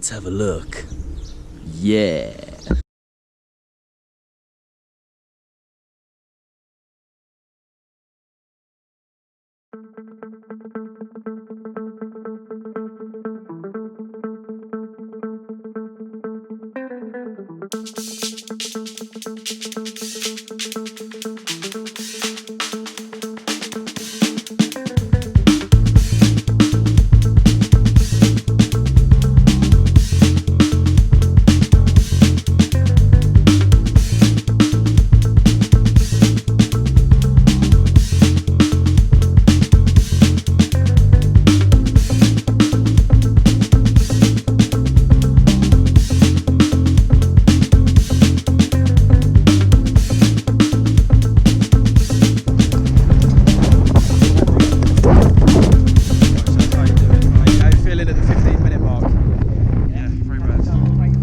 Let's have a look. Yeah.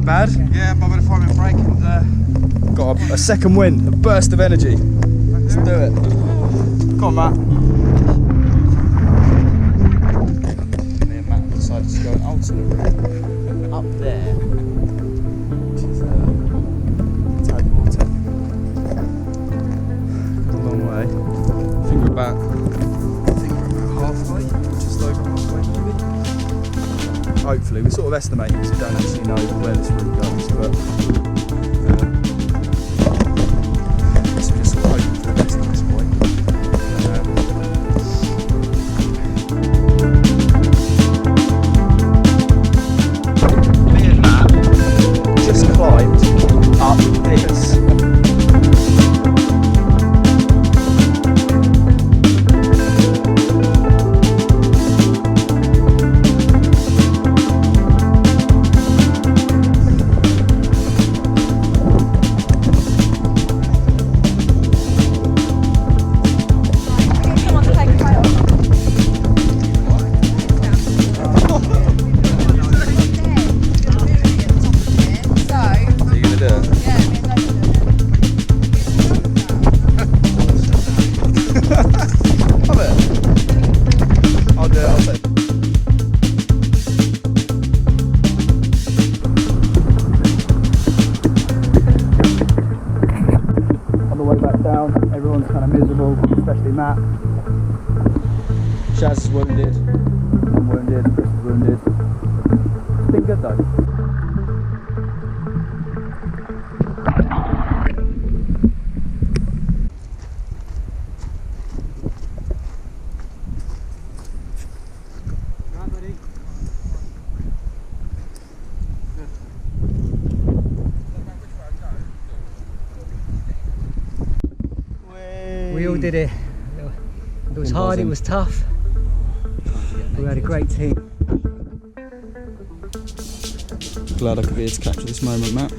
Bad? Yeah, but with a 5-minute break and Got a second win, a burst of energy. Let's do it. Come on, Matt. Me and Matt decided to go an alternate route up there, which is tide water. A long way. I think we're about halfway, just over halfway maybe. Hopefully, we sort of estimate because we don't actually know where this route goes, but so we're just sort of hoping for the best at this point. Me and Matt just climbed up this. Everyone's kind of miserable, especially Matt. Shaz is wounded. I'm wounded. Chris is wounded. It's been good though. Right, buddy. We all did it. It was hard, it was tough. We had a great team. Glad I could be here to capture this moment, Matt.